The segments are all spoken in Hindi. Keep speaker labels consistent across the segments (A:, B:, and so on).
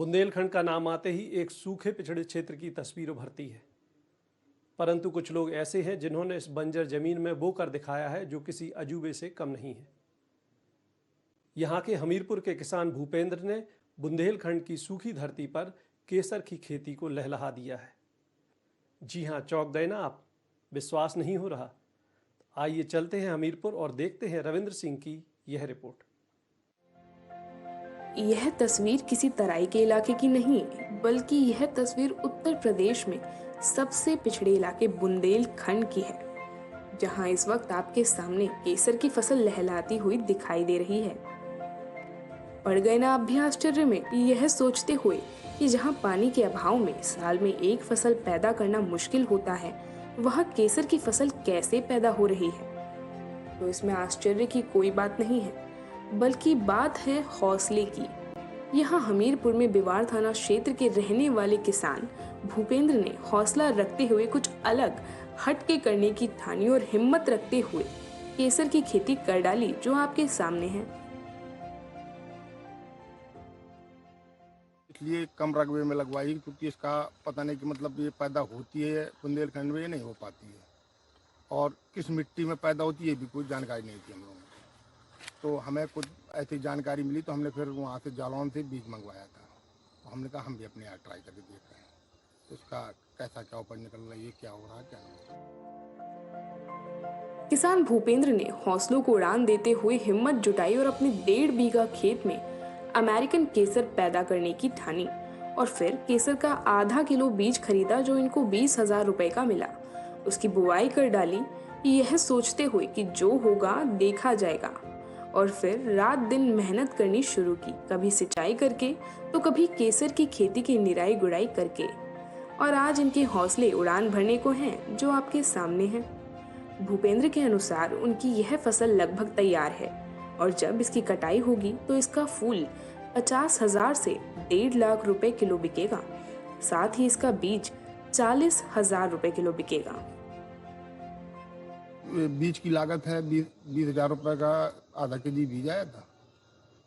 A: बुंदेलखंड का नाम आते ही एक सूखे पिछड़े क्षेत्र की तस्वीर उभरती है। परंतु कुछ लोग ऐसे हैं जिन्होंने इस बंजर जमीन में वो कर दिखाया है जो किसी अजूबे से कम नहीं है। यहाँ के हमीरपुर के किसान भूपेंद्र ने बुंदेलखंड की सूखी धरती पर केसर की खेती को लहलहा दिया है। जी हाँ, चौंक गए ना आप? विश्वास नहीं हो रहा? आइए चलते हैं हमीरपुर और देखते हैं रविंद्र सिंह की यह रिपोर्ट।
B: यह तस्वीर किसी तराई के इलाके की नहीं, बल्कि यह तस्वीर उत्तर प्रदेश में सबसे पिछड़े इलाके बुंदेलखंड की है, जहां इस वक्त आपके सामने केसर की फसल लहलाती हुई दिखाई दे रही है। पड़ गए ना आप भी आश्चर्य में, यह सोचते हुए कि जहां पानी के अभाव में साल में एक फसल पैदा करना मुश्किल होता है, वहां केसर की फसल कैसे पैदा हो रही है। तो इसमें आश्चर्य की कोई बात नहीं है, बल्कि बात है हौसले की। यहाँ हमीरपुर में बिवाड़ थाना क्षेत्र के रहने वाले किसान भूपेंद्र ने हौसला रखते हुए कुछ अलग हटके करने की ठानी और हिम्मत रखते हुए केसर की खेती कर डाली, जो आपके सामने है।
C: इसलिए कम रकबे में लगवाई क्योंकि इसका पता नहीं कि मतलब ये पैदा होती है बुंदेलखंड में, ये नहीं हो पाती है, और किस मिट्टी में पैदा होती है भी कोई जानकारी नहीं थी हम लोगों को। तो हमें कुछ ऐसी जानकारी मिली तो हमने फिर वहाँ से जालौन से बीज मंगवाया था। तो हमने कहा हम भी अपने यहाँ ट्राई करके देख रहे हैं तो उसका कैसा क्या उपज निकल रहा है, ये क्या हो रहा है क्या नहीं।
B: किसान भूपेंद्र ने हौसलों को उड़ान देते हुए हिम्मत जुटाई और अपने 1.5 बीघा खेत में अमेरिकन केसर पैदा करने की ठानी, और फिर केसर का आधा किलो बीज खरीदा जो इनको 20,000 रुपए का मिला। उसकी बुआई कर डाली, यह सोचते हुए कि जो होगा देखा जाएगा, और फिर रात दिन मेहनत करनी शुरू की, कभी सिंचाई करके तो कभी केसर की खेती की निराई गुड़ाई करके। और आज इनके हौसले उड़ान भरने को हैं, जो आपके सामने हैं। भूपेंद्र के अनुसार उनकी यह फसल लगभग तैयार है, और जब इसकी कटाई होगी तो इसका फूल 50,000 से 1.5 लाख रुपए किलो बिकेगा। साथ ही इसका बीज 40,000 रुपए किलो बिकेगा।
C: बीज की लागत है 20,000 रुपये का आधा केजी बीज आया था,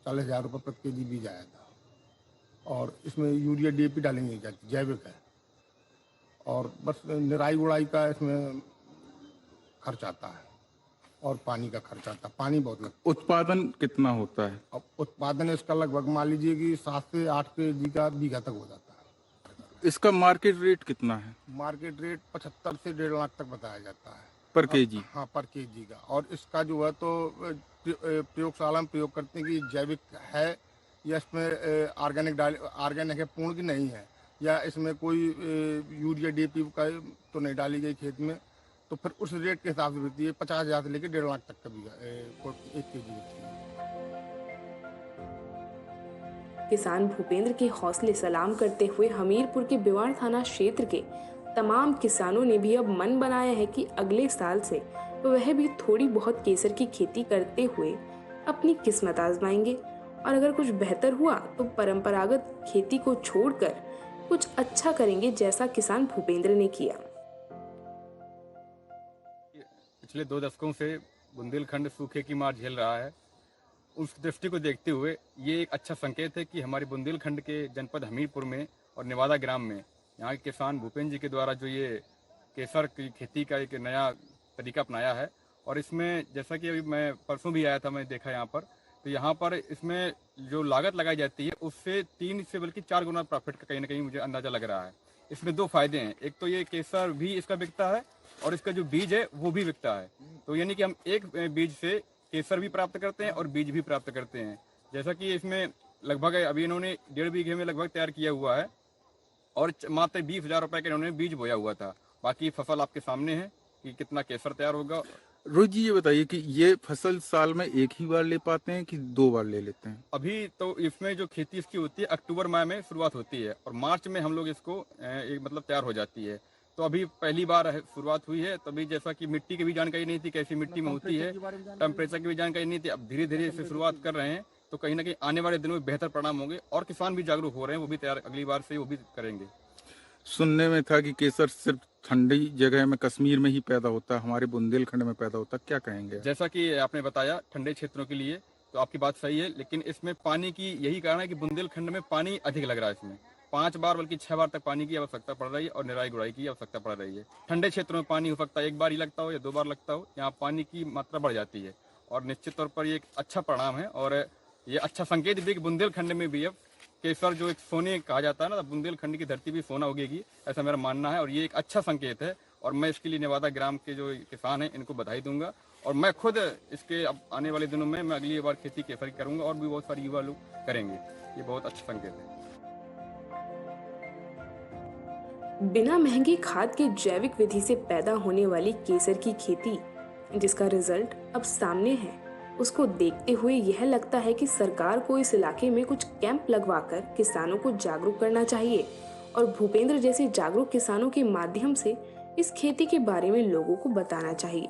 C: 40,000 रुपये प्रति केजी बीज आया था। और इसमें यूरिया DAP डालेंगे क्या, जैविक है। और बस निराई गुड़ाई का इसमें खर्च आता है और पानी का खर्च आता है, पानी बहुत लगता है।
D: उत्पादन कितना होता है?
C: अब उत्पादन इसका लगभग मान लीजिए कि 7 से 8 केजी का बीघा तक हो जाता है।
D: इसका मार्केट रेट कितना है?
C: मार्केट रेट 75 से 1.5 लाख तक बताया जाता है
D: पर केजी?
C: हाँ, पर केजी का। और इसका जो है तो प्रयोगशाला में प्रयोग करते हैं कि जैविक है या इसमें ऑर्गेनिक है, पूर्ण की नहीं है, या इसमें कोई यूरिया DAP का तो नहीं डाली गई खेत में। तो फिर उस रेट के हिसाब से बिकती है, 50,000 से लेकर 1.5 लाख तक का बीघा 1 केजी बिकती है।
B: किसान भूपेंद्र के हौसले सलाम करते हुए हमीरपुर के बिवाड़ थाना क्षेत्र के तमाम किसानों ने भी अब मन बनाया है कि अगले साल से वह भी थोड़ी बहुत केसर की खेती करते हुए अपनी किस्मत आजमाएंगे, और अगर कुछ बेहतर हुआ तो परंपरागत खेती को छोड़कर कुछ अच्छा करेंगे, जैसा किसान भूपेंद्र ने किया।
E: पिछले 2 दशकों से बुंदेलखंड सूखे की मार झेल रहा है। उस दृष्टि को देखते हुए ये एक अच्छा संकेत है कि हमारे बुंदेलखंड के जनपद हमीरपुर में और नेवादा ग्राम में यहाँ के किसान भूपेंद्र जी के द्वारा जो ये केसर की खेती का एक नया तरीका अपनाया है, और इसमें जैसा कि अभी मैं परसों भी आया था, मैं देखा यहाँ पर, तो यहाँ पर इसमें जो लागत लगाई जाती है उससे 3 से बल्कि 4 गुना प्रॉफिट का कहीं ना कहीं मुझे अंदाजा लग रहा है। इसमें 2 फायदे हैं, एक तो ये केसर भी इसका बिकता है और इसका जो बीज है वो भी बिकता है। तो यानी कि हम एक बीज से केसर भी प्राप्त करते हैं और बीज भी प्राप्त करते हैं। जैसा कि इसमें लगभग अभी इन्होंने 1.5 बीघे में लगभग तैयार किया हुआ है, और मात्र 20,000 रुपये का इन्होंने बीज बोया हुआ था। बाकी फसल आपके सामने है कि कितना केसर तैयार होगा।
D: रोहित जी, ये बताइए कि ये फसल साल में एक ही बार ले पाते हैं कि 2 बार ले लेते हैं?
E: अभी तो इसमें जो खेती इसकी होती है अक्टूबर माह में शुरुआत होती है, और मार्च में हम लोग इसको मतलब तैयार हो जाती है। तो अभी पहली बार शुरुआत हुई है। तभी जैसा कि मिट्टी की भी जानकारी नहीं थी, कैसी मिट्टी में होती है, टेम्परेचर की भी जानकारी नहीं थी। अब धीरे धीरे इससे शुरुआत कर रहे हैं, तो कहीं ना कहीं आने वाले दिनों में बेहतर परिणाम होंगे, और किसान भी जागरूक हो रहे हैं, वो भी तैयार अगली बार से वो भी करेंगे।
D: सुनने में था कि केसर सिर्फ ठंडी जगह में, कश्मीर में ही पैदा होता है, हमारे बुंदेलखंड में पैदा होता है, क्या कहेंगे?
E: जैसा कि आपने बताया ठंडे क्षेत्रों के लिए, तो आपकी बात सही है, लेकिन इसमें पानी की यही कारण है कि बुंदेलखंड में पानी अधिक लग रहा है। इसमें 5 बार बल्कि 6 बार तक पानी की आवश्यकता पड़ रही है और निराई गुड़ाई की आवश्यकता पड़ रही है। ठंडे क्षेत्रों में पानी हो सकता है 1 बार ही लगता हो या 2 बार लगता हो, यहाँ पानी की मात्रा बढ़ जाती है और निश्चित तौर पर ये एक अच्छा परिणाम है और ये अच्छा संकेत भी है कि बुंदेलखंड में भी अब केसर जो एक सोने कहा जाता है ना, बुंदेलखंड की धरती भी सोना उगेगी, ऐसा मेरा मानना है और ये एक अच्छा संकेत है। और मैं इसके लिए नेवादा ग्राम के जो किसान हैं इनको बधाई दूंगा और मैं खुद इसके अब आने वाले दिनों में मैं अगली बार खेती केसर की करूंगा और भी बहुत सारे युवा लोग करेंगे। ये बहुत अच्छा संकेत है।
B: बिना महंगी खाद के जैविक विधि से पैदा होने वाली केसर की खेती, जिसका रिजल्ट अब सामने है, उसको देखते हुए यह लगता है कि सरकार को इस इलाके में कुछ कैंप लगवाकर किसानों को जागरूक करना चाहिए और भूपेंद्र जैसे जागरूक किसानों के माध्यम से इस खेती के बारे में लोगों को बताना चाहिए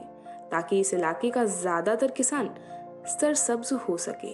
B: ताकि इस इलाके का ज्यादातर किसान सरसब्ज हो सके।